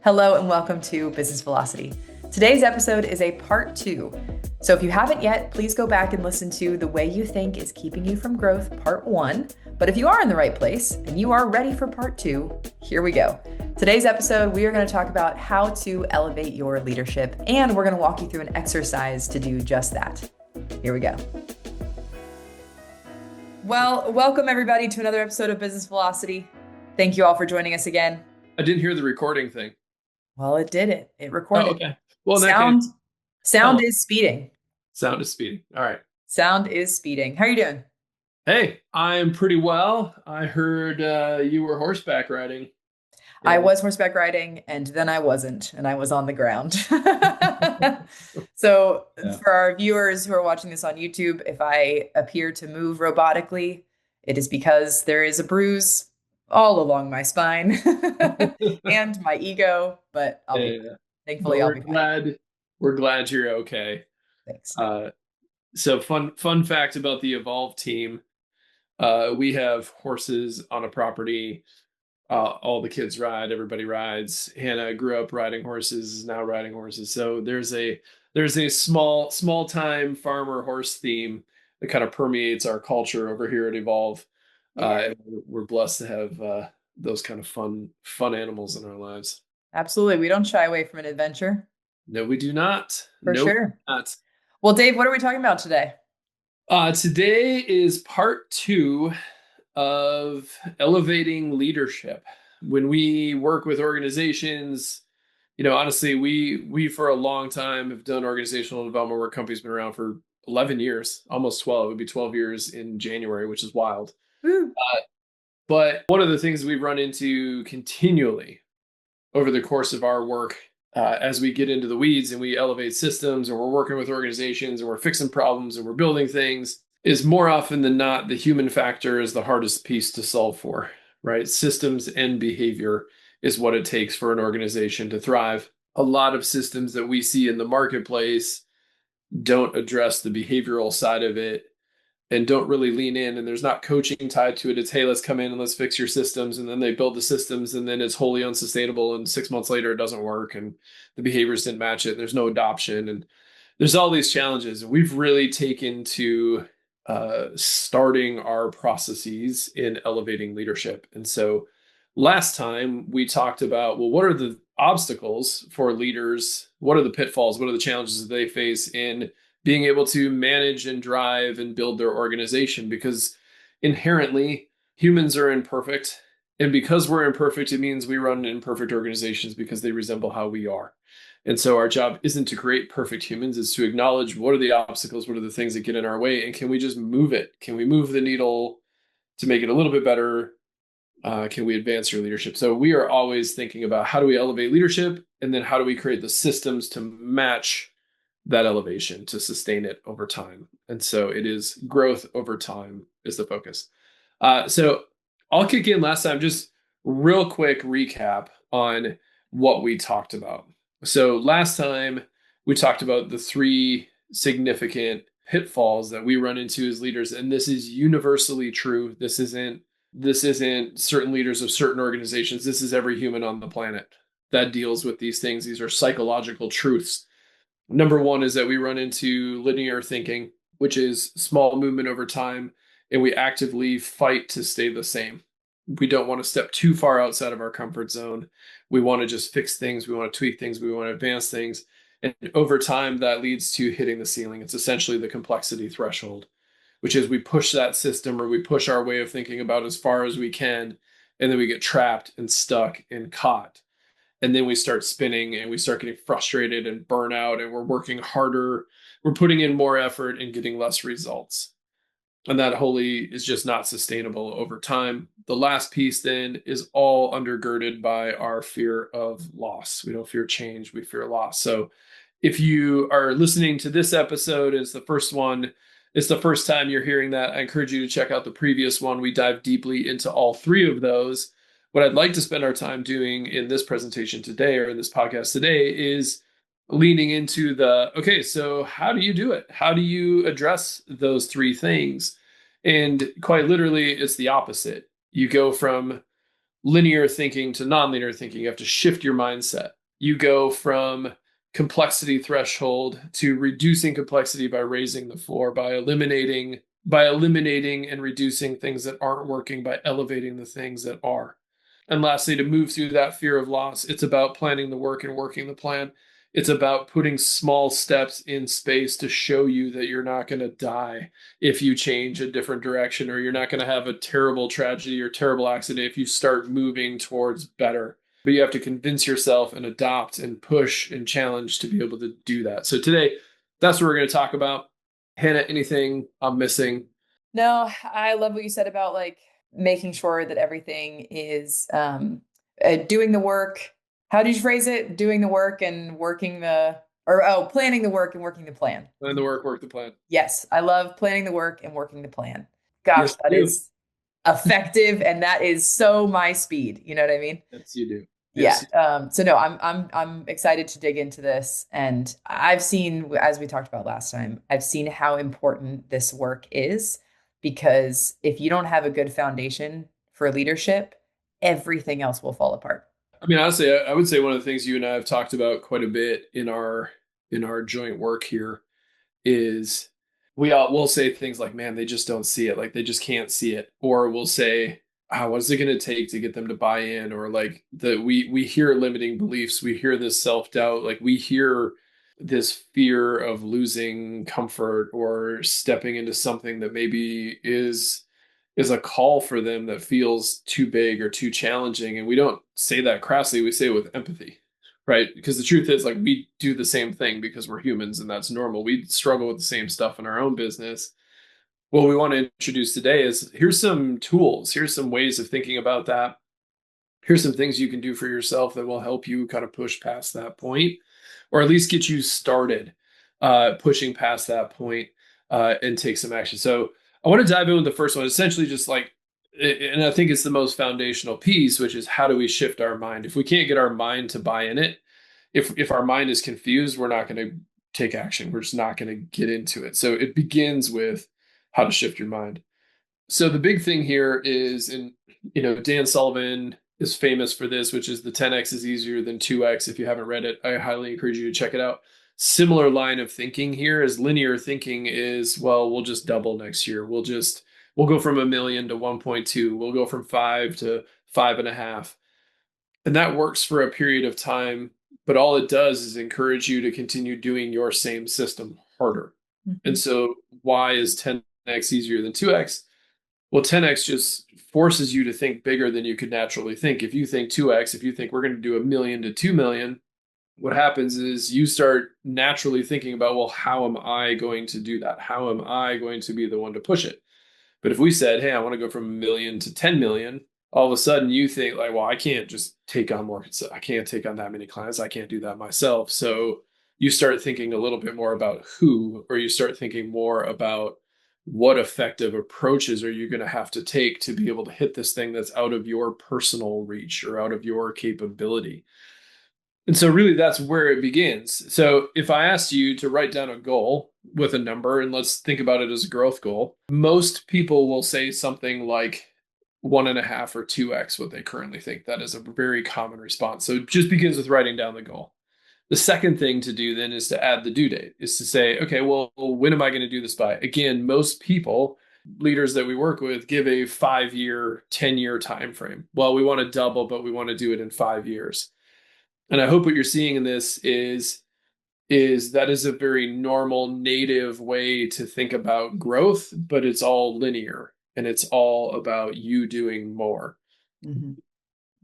Hello and welcome to Business Velocity. Today's episode is a part 2. So if you haven't yet, please go back and listen to The Way You Think is Keeping You from Growth, part 1. But if you are in the right place and you are ready for part 2, here we go. Today's episode, we are going to talk about how to elevate your leadership, and we're going to walk you through an exercise to do just that. Here we go. Well, welcome everybody to another episode of Business Velocity. Thank you all for joining us again. I didn't hear the recording thing. Well, it did it. It recorded. Oh, okay. Well, in that Sound case, sound is speeding. sound is speeding. All right. Sound is speeding. How are you doing? Hey, I'm pretty well. I heard you were horseback riding. I was horseback riding, and then I wasn't, and I was on the ground. So for our viewers who are watching this on YouTube, if I appear to move robotically, it is because there is a bruise all along my spine and my ego, but I'll be fine. Thankfully, I'll be fine. We're glad you're okay. Thanks. So fun fact about the Evolve team. We have horses on a property. All the kids ride, everybody rides. Hannah grew up riding horses, is now riding horses. So there's a small time farmer horse theme that kind of permeates our culture over here at Evolve. And we're blessed to have those kind of fun animals in our lives. Absolutely. We don't shy away from an adventure. No, we do not. For sure. Not. Well, Dave, what are we talking about today? Today is part 2 of elevating leadership. When we work with organizations, honestly, we for a long time have done organizational development work. Company's been around for 11 years, almost 12. It would be 12 years in January, which is wild. But one of the things we've run into continually over the course of our work, as we get into the weeds and we elevate systems and we're working with organizations and we're fixing problems and we're building things, is more often than not, the human factor is the hardest piece to solve for, right? Systems and behavior is what it takes for an organization to thrive. A lot of systems that we see in the marketplace don't address the behavioral side of it and don't really lean in, and there's not coaching tied to it. It's, hey, let's come in and let's fix your systems. And then they build the systems and then it's wholly unsustainable. And 6 months later, it doesn't work and the behaviors didn't match it. There's no adoption. And there's all these challenges. We've really taken to starting our processes in elevating leadership. And so last time we talked about, well, what are the obstacles for leaders? What are the pitfalls? What are the challenges that they face in being able to manage and drive and build their organization? Because inherently humans are imperfect. And because we're imperfect, it means we run imperfect organizations because they resemble how we are. And so our job isn't to create perfect humans, it's to acknowledge what are the obstacles, what are the things that get in our way, and can we just move it? Can we move the needle to make it a little bit better? Can we advance your leadership? So we are always thinking about how do we elevate leadership, and then how do we create the systems to match that elevation to sustain it over time. And so it is growth over time is the focus. So I'll kick in last time, just real quick recap on what we talked about. So last time we talked about the 3 significant pitfalls that we run into as leaders. And this is universally true. This isn't certain leaders of certain organizations. This is every human on the planet that deals with these things. These are psychological truths. Number 1 is that we run into linear thinking, which is small movement over time, and we actively fight to stay the same. We don't want to step too far outside of our comfort zone. We want to just fix things. We want to tweak things. We want to advance things. And over time, that leads to hitting the ceiling. It's essentially the complexity threshold, which is we push that system or we push our way of thinking about as far as we can, and then we get trapped and stuck and caught. And then we start spinning and we start getting frustrated and burn out, and we're working harder. We're putting in more effort and getting less results. And that wholly is just not sustainable over time. The last piece then is all undergirded by our fear of loss. We don't fear change, we fear loss. So if you are listening to this episode, it's the first one, it's the first time you're hearing that, I encourage you to check out the previous one. We dive deeply into all 3 of those. What I'd like to spend our time doing in this presentation today, or in this podcast today, is leaning into okay, so how do you do it? How do you address those 3 things? And quite literally, it's the opposite. You go from linear thinking to nonlinear thinking. You have to shift your mindset. You go from complexity threshold to reducing complexity by raising the floor, by eliminating and reducing things that aren't working, by elevating the things that are. And lastly, to move through that fear of loss, it's about planning the work and working the plan. It's about putting small steps in space to show you that you're not going to die if you change a different direction, or you're not going to have a terrible tragedy or terrible accident if you start moving towards better. But you have to convince yourself and adopt and push and challenge to be able to do that. So today, that's what we're going to talk about. Hannah, anything I'm missing? No, I love what you said about like making sure that everything is doing the work. How did you phrase it? Doing the work and working the, or oh, planning the work and working the plan. Plan the work, work the plan. Yes, I love planning the work and working the plan. Gosh, Yes, that you do. is effective and that is so my speed. You know what I mean? Yes, you do. Yeah. Yes. So no, I'm excited to dig into this, and I've seen, as we talked about last time, I've seen how important this work is, because if you don't have a good foundation for leadership, everything else will fall apart. I mean, honestly, I would say one of the things you and I have talked about quite a bit in our joint work here is we'll say things like, man, they just don't see it, like they just can't see it, or we'll say, what is it going to take to get them to buy in, or like we hear limiting beliefs, we hear this self-doubt, like we hear this fear of losing comfort or stepping into something that maybe is a call for them that feels too big or too challenging. And we don't say that crassly, we say it with empathy, right? Because the truth is, like, we do the same thing because we're humans and that's normal. We struggle with the same stuff in our own business. What we want to introduce today is, here's some tools, here's some ways of thinking about that. Here's some things you can do for yourself that will help you kind of push past that point, or at least get you started pushing past that point, and take some action. So I want to dive in with the first one, essentially just like, and I think it's the most foundational piece, which is, how do we shift our mind? If we can't get our mind to buy in it, if our mind is confused, we're not going to take action. We're just not going to get into it. So it begins with how to shift your mind. So the big thing here is, and Dan Sullivan is famous for this, which is the 10x is easier than 2x. If you haven't read it, I highly encourage you to check it out. Similar line of thinking here is linear thinking is, well, we'll just double next year. We'll go from 1 million to 1.2. We'll go from 5 to 5.5. And that works for a period of time, but all it does is encourage you to continue doing your same system harder. Mm-hmm. And so why is 10x easier than 2x? Well, 10x just forces you to think bigger than you could naturally think. If you think 2x, if you think we're going to do 1 million to 2 million, what happens is you start naturally thinking about, well, how am I going to do that? How am I going to be the one to push it? But if we said, hey, I want to go from 1 million to 10 million, all of a sudden you think like, well, I can't just take on more. I can't take on that many clients. I can't do that myself. So you start thinking a little bit more about who, or you start thinking more about what effective approaches are you going to have to take to be able to hit this thing that's out of your personal reach or out of your capability. And so really that's where it begins. So if I asked you to write down a goal with a number, and let's think about it as a growth goal, most people will say something like 1.5 or 2x what they currently think. That is a very common response. So it just begins with writing down the goal. The second thing to do then is to add the due date, is to say, okay, well, when am I going to do this by? Again, most people, leaders that we work with, give a 5-year, 10-year time frame. Well, we want to double, but we want to do it in 5 years. And I hope what you're seeing in this is that is a very normal, native way to think about growth, but it's all linear and it's all about you doing more. Mm-hmm.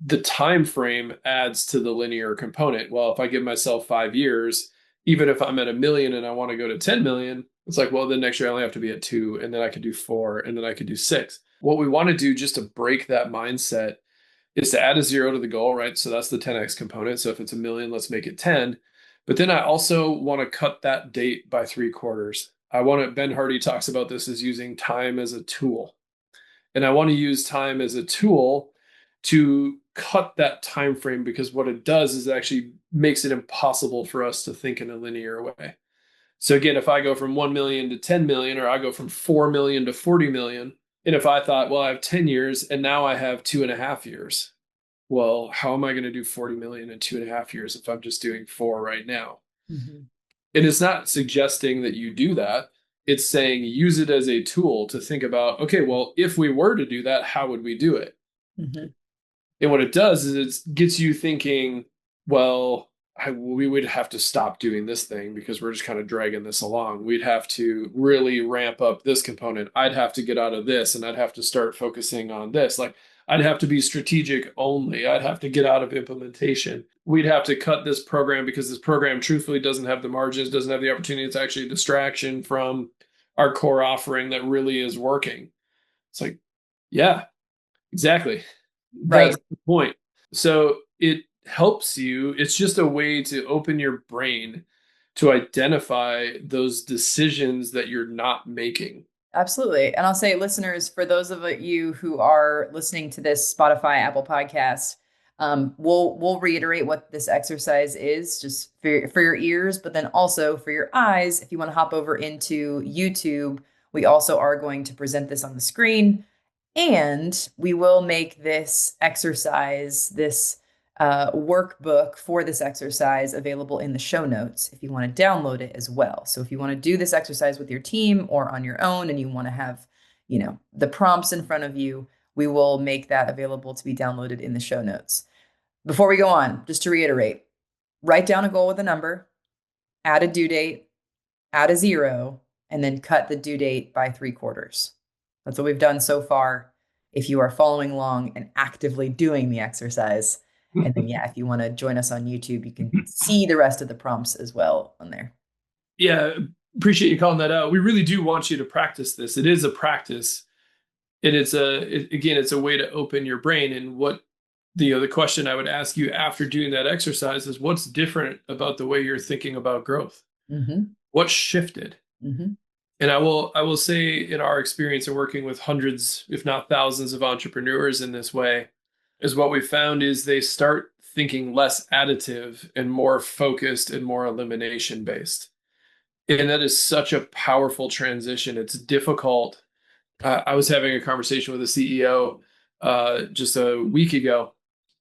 The time frame adds to the linear component. Well, if I give myself 5 years, even if I'm at 1 million and I want to go to 10 million, it's like, well, then next year I only have to be at 2, and then I could do 4, and then I could do 6. What we want to do just to break that mindset is to add a 0 to the goal, right? So that's the 10x component. So if it's 1 million, let's make it 10. But then I also want to cut that date by 3/4. Ben Hardy talks about this as using time as a tool. And I want to use time as a tool to cut that time frame, because what it does is it actually makes it impossible for us to think in a linear way. So again, if I go from 1 million to 10 million, or I go from 4 million to 40 million, and if I thought, well, I have 10 years and now I have 2.5 years, well, how am I going to do 40 million in 2.5 years if I'm just doing four right now? Mm-hmm. And it's not suggesting that you do that. It's saying use it as a tool to think about, okay, well, if we were to do that, how would we do it? Mm-hmm. And what it does is it gets you thinking, well, we would have to stop doing this thing because we're just kind of dragging this along. We'd have to really ramp up this component. I'd have to get out of this and I'd have to start focusing on this. Like, I'd have to be strategic only. I'd have to get out of implementation. We'd have to cut this program because this program truthfully doesn't have the margins, doesn't have the opportunity. It's actually a distraction from our core offering that really is working. It's like, yeah, exactly. Right. That's the point. So it helps you. It's just a way to open your brain to identify those decisions that you're not making. Absolutely. And I'll say, listeners, for those of you who are listening to this Spotify, Apple podcast, we'll reiterate what this exercise is, just for your ears, but then also for your eyes. If you want to hop over into YouTube, we also are going to present this on the screen. And we will make this exercise, this workbook for this exercise available in the show notes if you want to download it as well. So if you want to do this exercise with your team or on your own and you want to have, the prompts in front of you, we will make that available to be downloaded in the show notes. Before we go on, just to reiterate, write down a goal with a number, add a due date, add a zero, and then cut the due date by 3/4. That's what we've done so far. If you are following along and actively doing the exercise, and then, yeah, if you want to join us on YouTube, you can see the rest of the prompts as well on there. Yeah, appreciate you calling that out. We really do want you to practice this. It is a practice, and again, it's a way to open your brain. And what the question I would ask you after doing that exercise is, what's different about the way you're thinking about growth? Mm-hmm. What shifted? Mm-hmm. And I will say, in our experience in working with hundreds, if not thousands, of entrepreneurs in this way, is what we found is they start thinking less additive and more focused and more elimination based. And that is such a powerful transition. It's difficult. I was having a conversation with a CEO just a week ago,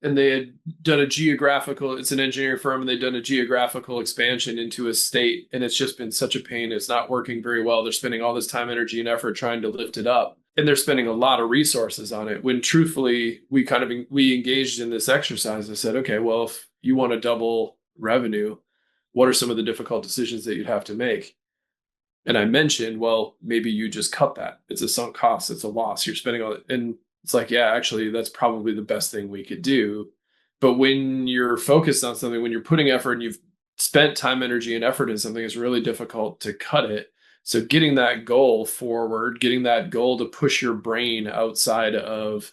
and they had done a geographical, it's an engineering firm, and they'd done a geographical expansion into a state. And it's just been such a pain. It's not working very well. They're spending all this time, energy, and effort trying to lift it up. And they're spending a lot of resources on it. When truthfully, we engaged in this exercise. I said, okay, well, if you want to double revenue, what are some of the difficult decisions that you'd have to make? And I mentioned, well, maybe you just cut that. It's a sunk cost. It's a loss. You're spending all it. And it's like, yeah, actually, that's probably the best thing we could do. But when you're focused on something, when you're putting effort and you've spent time, energy, and effort in something, it's really difficult to cut it. So getting that goal forward, getting that goal to push your brain outside of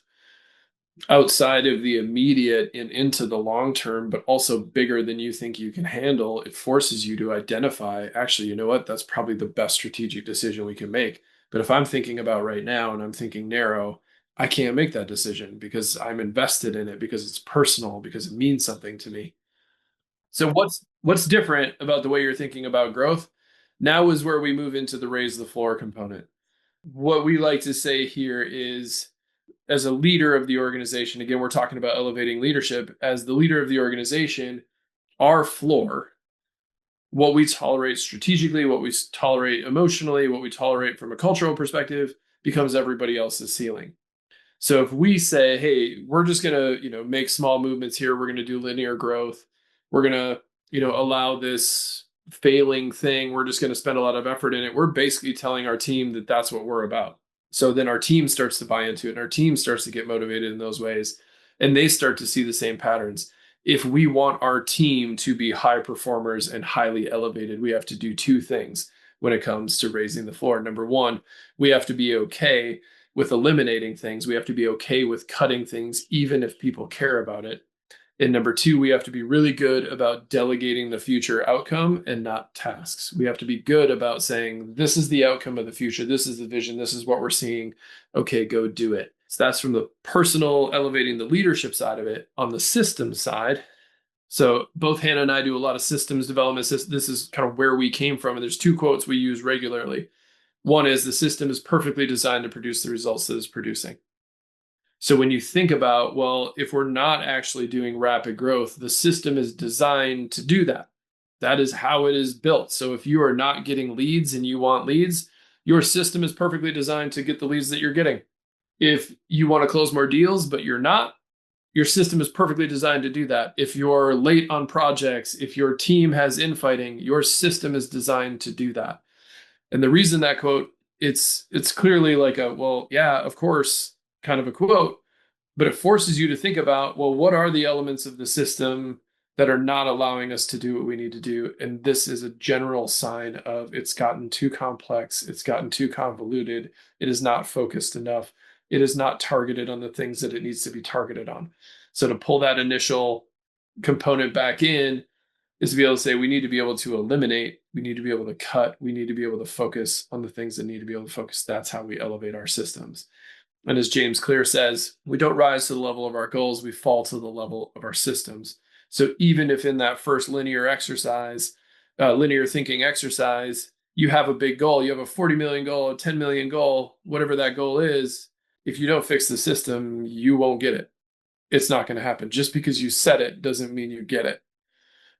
the immediate and into the long term, but also bigger than you think you can handle, it forces you to identify, actually, you know what, that's probably the best strategic decision we can make. But if I'm thinking about right now and I'm thinking narrow, I can't make that decision because I'm invested in it, because it's personal, because it means something to me. So what's different about the way you're thinking about growth? Now is where we move into the raise the floor component. What we like to say here is, as a leader of the organization, again, we're talking about elevating leadership. As the leader of the organization, our floor, what we tolerate strategically, what we tolerate emotionally, what we tolerate from a cultural perspective, becomes everybody else's ceiling. So if we say, hey, we're just going to, make small movements here, we're going to do linear growth, we're going to, allow this failing thing, we're just going to spend a lot of effort in it, we're basically telling our team that that's what we're about. So then our team starts to buy into it, and our team starts to get motivated in those ways, and they start to see the same patterns. If we want our team to be high performers and highly elevated, we have to do two things when it comes to raising the floor. Number one, we have to be okay with eliminating things. We have to be okay with cutting things, even if people care about it. And number two, we have to be really good about delegating the future outcome and not tasks. We have to be good about saying, this is the outcome of the future. This is the vision. This is what we're seeing. Okay, go do it. So that's from the personal, elevating the leadership side of it. On the systems side, so both Hannah and I do a lot of systems development. This is kind of where we came from. And there's two quotes we use regularly. One is, the system is perfectly designed to produce the results that it's producing. So when you think about, well, if we're not actually doing rapid growth, the system is designed to do that. That is how it is built. So if you are not getting leads and you want leads, your system is perfectly designed to get the leads that you're getting. If you want to close more deals, but you're not, your system is perfectly designed to do that. If you're late on projects, if your team has infighting, your system is designed to do that. And the reason that quote, it's clearly like a, well, yeah, of course, kind of a quote, but it forces you to think about, well, what are the elements of the system that are not allowing us to do what we need to do? And this is a general sign of it's gotten too complex, it's gotten too convoluted, it is not focused enough, it is not targeted on the things that it needs to be targeted on. So to pull that initial component back in is to be able to say we need to be able to eliminate, we need to be able to cut, we need to be able to focus on the things that need to be able to focus. That's how we elevate our systems. And as James Clear says, we don't rise to the level of our goals, we fall to the level of our systems. So even if in that first linear exercise, linear thinking exercise, you have a big goal, you have a 40 million goal, a 10 million goal, whatever that goal is, if you don't fix the system, you won't get it. It's not going to happen. Just because you set it doesn't mean you get it.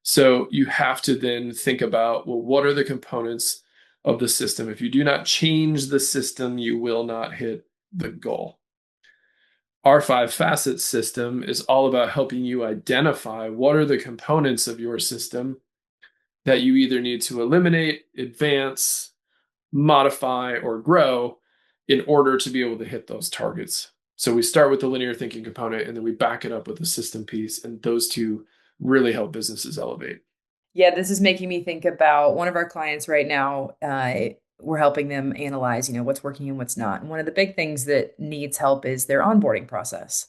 So you have to then think about, well, what are the components of the system? If you do not change the system, you will not hit the goal. Our 5 facet system is all about helping you identify what are the components of your system that you either need to eliminate, advance, modify, or grow in order to be able to hit those targets. So we start with the linear thinking component and then we back it up with the system piece, and those two really help businesses elevate. Yeah, this is making me think about one of our clients right now. We're helping them analyze, what's working and what's not. And one of the big things that needs help is their onboarding process.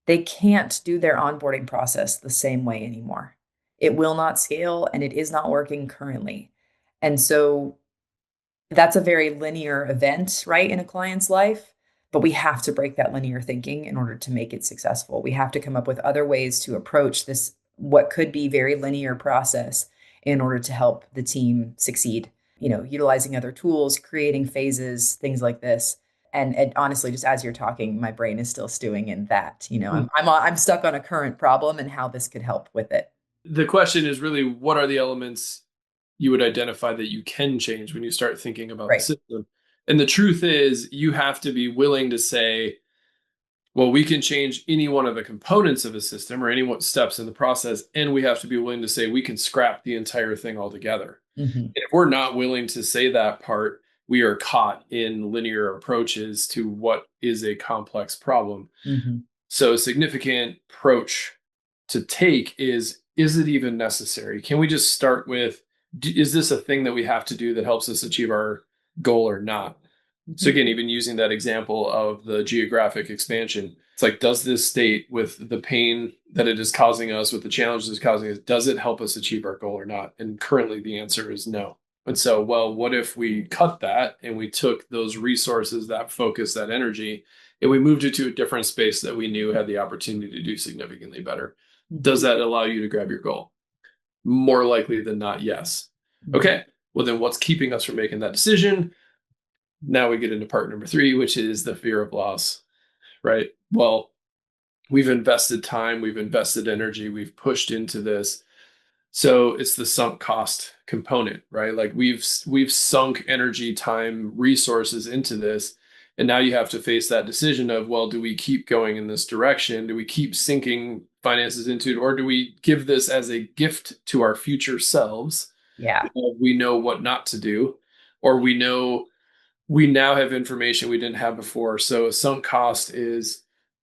They can't do their onboarding process the same way anymore. It will not scale and it is not working currently. And so that's a very linear event, right, in a client's life. But we have to break that linear thinking in order to make it successful. We have to come up with other ways to approach this, what could be very linear process in order to help the team succeed. Utilizing other tools, creating phases, things like this. And honestly, just as you're talking, my brain is still stewing in that. I'm stuck on a current problem and how this could help with it. The question is really, what are the elements you would identify that you can change when you start thinking about the Right. system? And the truth is, you have to be willing to say, well, we can change any one of the components of a system or any one steps in the process, and we have to be willing to say we can scrap the entire thing altogether. Mm-hmm. And if we're not willing to say that part, we are caught in linear approaches to what is a complex problem. Mm-hmm. So a significant approach to take is it even necessary? Can we just start with, is this a thing that we have to do that helps us achieve our goal or not? Mm-hmm. So again, even using that example of the geographic expansion, it's like, does this state with the pain that it is causing us, with the challenges it's causing us, does it help us achieve our goal or not? And currently the answer is no. And so, well, what if we cut that and we took those resources, that focus, that energy, and we moved it to a different space that we knew had the opportunity to do significantly better? Does that allow you to grab your goal? More likely than not, yes. Okay, well then what's keeping us from making that decision? Now we get into part number 3, which is the fear of loss, right? Well, we've invested time, we've invested energy, we've pushed into this. So it's the sunk cost component, right? Like we've sunk energy, time, resources into this. And now you have to face that decision of, well, do we keep going in this direction? Do we keep sinking finances into it? Or do we give this as a gift to our future selves? Yeah. We know what not to do, or we know we now have information we didn't have before. So a sunk cost is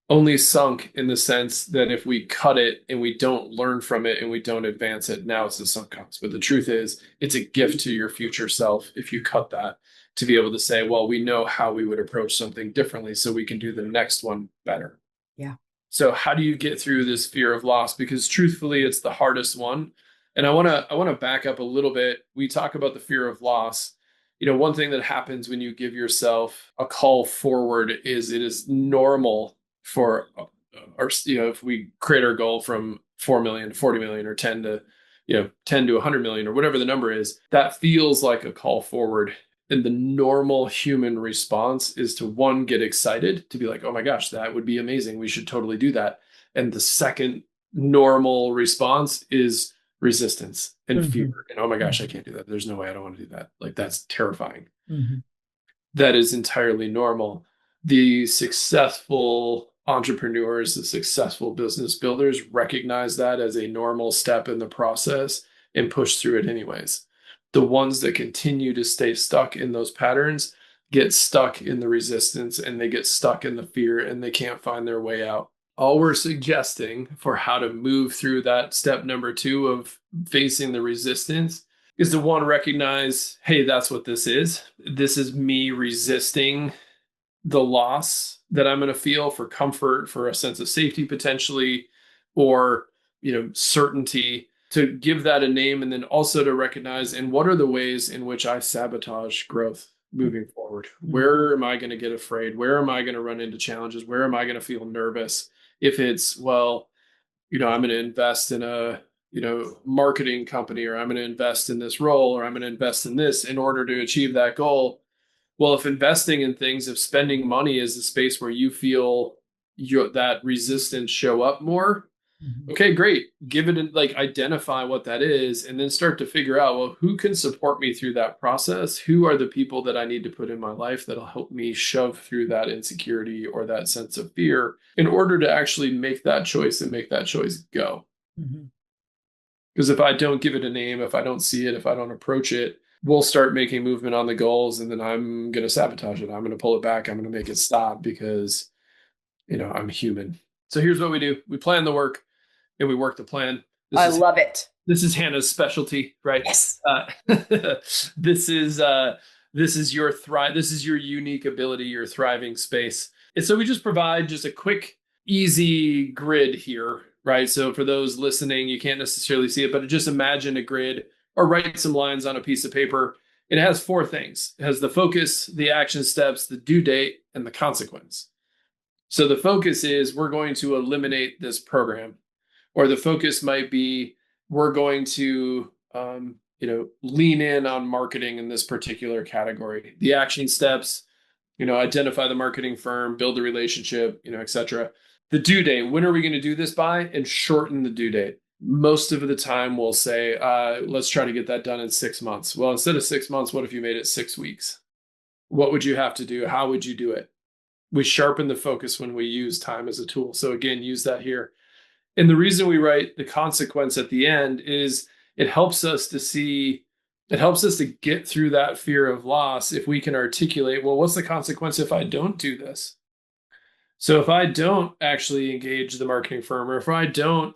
only sunk in the sense that if we cut it and we don't learn from it and we don't advance it, now it's a sunk cost. But the truth is, it's a gift to your future self if you cut that, to be able to say, well, we know how we would approach something differently so we can do the next one better. Yeah. So how do you get through this fear of loss? Because truthfully, it's the hardest one. And I want to back up a little bit. We talk about the fear of loss. One thing that happens when you give yourself a call forward is it is normal for our, if we create our goal from 4 million to 40 million, or 10 to 10 to 100 million, or whatever the number is, that feels like a call forward. And the normal human response is to one, get excited, to be like, oh my gosh, that would be amazing. We should totally do that. And the second normal response is resistance and fear. Mm-hmm. And oh my gosh, I Mm-hmm. can't do that. There's no way I don't want to do that. Like that's terrifying. Mm-hmm. That is entirely normal. The successful entrepreneurs, the successful business builders recognize that as a normal step in the process and push through it anyways. The ones that continue to stay stuck in those patterns get stuck in the resistance and they get stuck in the fear and they can't find their way out. All we're suggesting for how to move through that step number 2 of facing the resistance is to one, recognize, hey, that's what this is. This is me resisting the loss that I'm going to feel for comfort, for a sense of safety potentially, or certainty. To give that a name, and then also to recognize, and what are the ways in which I sabotage growth moving forward? Where am I going to get afraid? Where am I going to run into challenges? Where am I going to feel nervous? If it's, well, I'm going to invest in a marketing company, or I'm going to invest in this role, or I'm going to invest in this in order to achieve that goal. Well, if investing in things, if spending money is the space where you feel that resistance show up more, Mm-hmm. okay, great. Give it like identify what that is, and then start to figure out, well, who can support me through that process? Who are the people that I need to put in my life that'll help me shove through that insecurity or that sense of fear in order to actually make that choice and make that choice go. Mm-hmm. Because if I don't give it a name, if I don't see it, if I don't approach it, we'll start making movement on the goals, and then I'm going to sabotage it. I'm going to pull it back. I'm going to make it stop because, I'm human. So here's what we do. We plan the work and we work the plan. I love it. This is Hannah's specialty, right? Yes. This is your This is your unique ability, your thriving space. And so we just provide just a quick, easy grid here, right? So for those listening, you can't necessarily see it, but just imagine a grid or write some lines on a piece of paper. It has 4 things. It has the focus, the action steps, the due date, and the consequence. So the focus is we're going to eliminate this program, or the focus might be we're going to lean in on marketing in this particular category. The action steps, identify the marketing firm, build a relationship, etc. The due date, when are we going to do this by, and shorten the due date. Most of the time we'll say, let's try to get that done in 6 months. Well, instead of 6 months, what if you made it 6 weeks? What would you have to do? How would you do it? We sharpen the focus when we use time as a tool. So again, use that here. And the reason we write the consequence at the end is it helps us to get through that fear of loss if we can articulate, well, what's the consequence if I don't do this? So if I don't actually engage the marketing firm, or if I don't,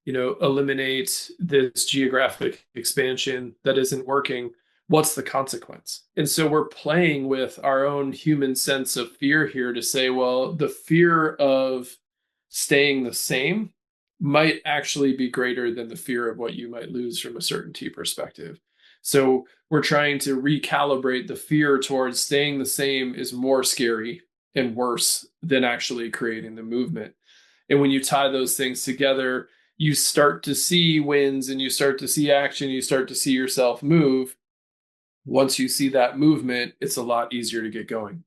eliminate this geographic expansion that isn't working, what's the consequence? And so we're playing with our own human sense of fear here to say, well, the fear of staying the same might actually be greater than the fear of what you might lose from a certainty perspective. So we're trying to recalibrate the fear towards staying the same is more scary and worse than actually creating the movement. And when you tie those things together, you start to see wins and you start to see action, you start to see yourself move. Once you see that movement, it's a lot easier to get going.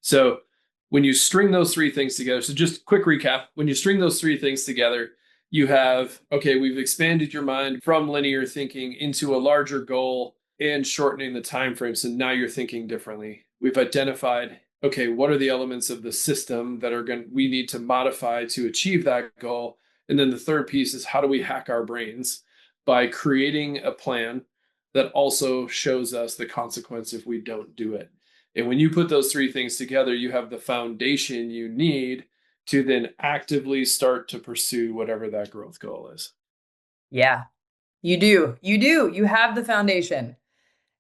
So when you string those 3 things together, so just quick recap, when you string those 3 things together, you have, okay, we've expanded your mind from linear thinking into a larger goal and shortening the time frame. So now you're thinking differently. We've identified, okay, what are the elements of the system that we need to modify to achieve that goal? And then the third piece is, how do we hack our brains by creating a plan that also shows us the consequence if we don't do it? And when you put those 3 things together, you have the foundation you need to then actively start to pursue whatever that growth goal is. Yeah, you do. You do. You have the foundation.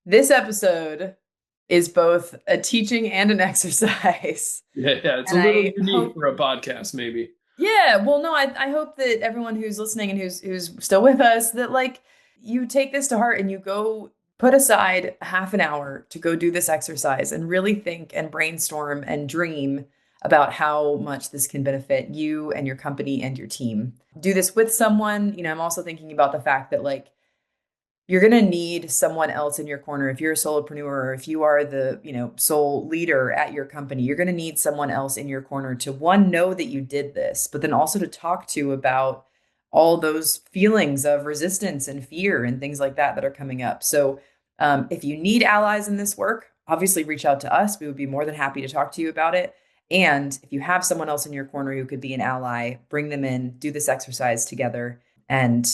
This episode is both a teaching and an exercise. Yeah, it's a little unique for a podcast, maybe. Yeah, well, no, I hope that everyone who's listening and who's still with us, that like you take this to heart and you go put aside half an hour to go do this exercise and really think and brainstorm and dream about how much this can benefit you and your company and your team. Do this with someone. I'm also thinking about the fact that like you're going to need someone else in your corner. If you're a solopreneur, or if you are the, sole leader at your company, you're going to need someone else in your corner to, one, know that you did this, but then also to talk to about all those feelings of resistance and fear and things like that are coming up. So if you need allies in this work, obviously reach out to us. We would be more than happy to talk to you about it. And if you have someone else in your corner who could be an ally, bring them in, do this exercise together, and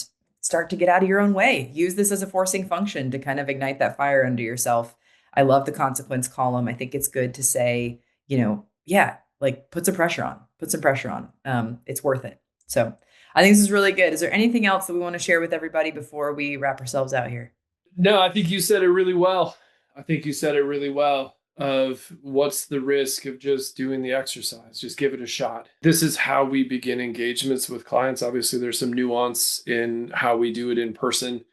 start to get out of your own way. Use this as a forcing function to kind of ignite that fire under yourself. I love the consequence column. I think it's good to say, put some pressure on. It's worth it. So I think this is really good. Is there anything else that we want to share with everybody before we wrap ourselves out here? No, I think you said it really well. Of what's the risk of just doing the exercise, just give it a shot. This is how we begin engagements with clients. Obviously, there's some nuance in how we do it in person.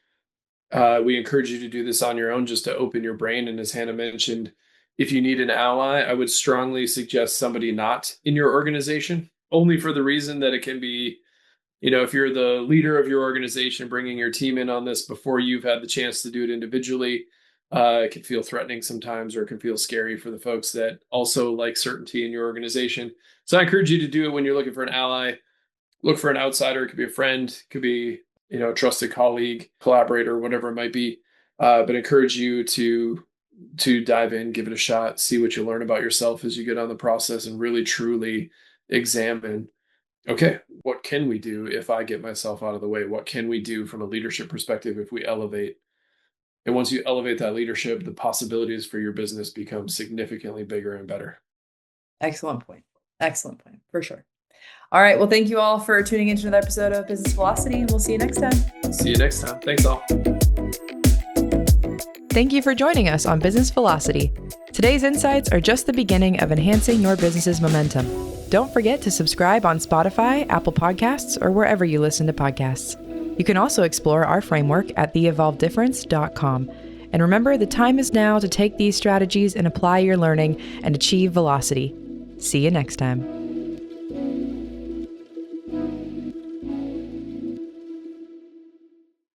We encourage you to do this on your own, just to open your brain. And as Hannah mentioned, if you need an ally, I would strongly suggest somebody not in your organization, only for the reason that it can be, if you're the leader of your organization, bringing your team in on this before you've had the chance to do it individually, it can feel threatening sometimes, or it can feel scary for the folks that also like certainty in your organization. So I encourage you to do it when you're looking for an ally. Look for an outsider. It could be a friend, it could be, a trusted colleague, collaborator, whatever it might be. But encourage you to dive in, give it a shot, see what you learn about yourself as you get on the process, and really truly examine, okay, what can we do if I get myself out of the way? What can we do from a leadership perspective if we elevate? And once you elevate that leadership, the possibilities for your business become significantly bigger and better. Excellent point. For sure. All right. Well, thank you all for tuning into another episode of Business Velocity, and we'll see you next time. Thanks all. Thank you for joining us on Business Velocity. Today's insights are just the beginning of enhancing your business's momentum. Don't forget to subscribe on Spotify, Apple Podcasts, or wherever you listen to podcasts. You can also explore our framework at theevolveddifference.com. And remember, the time is now to take these strategies and apply your learning and achieve velocity. See you next time.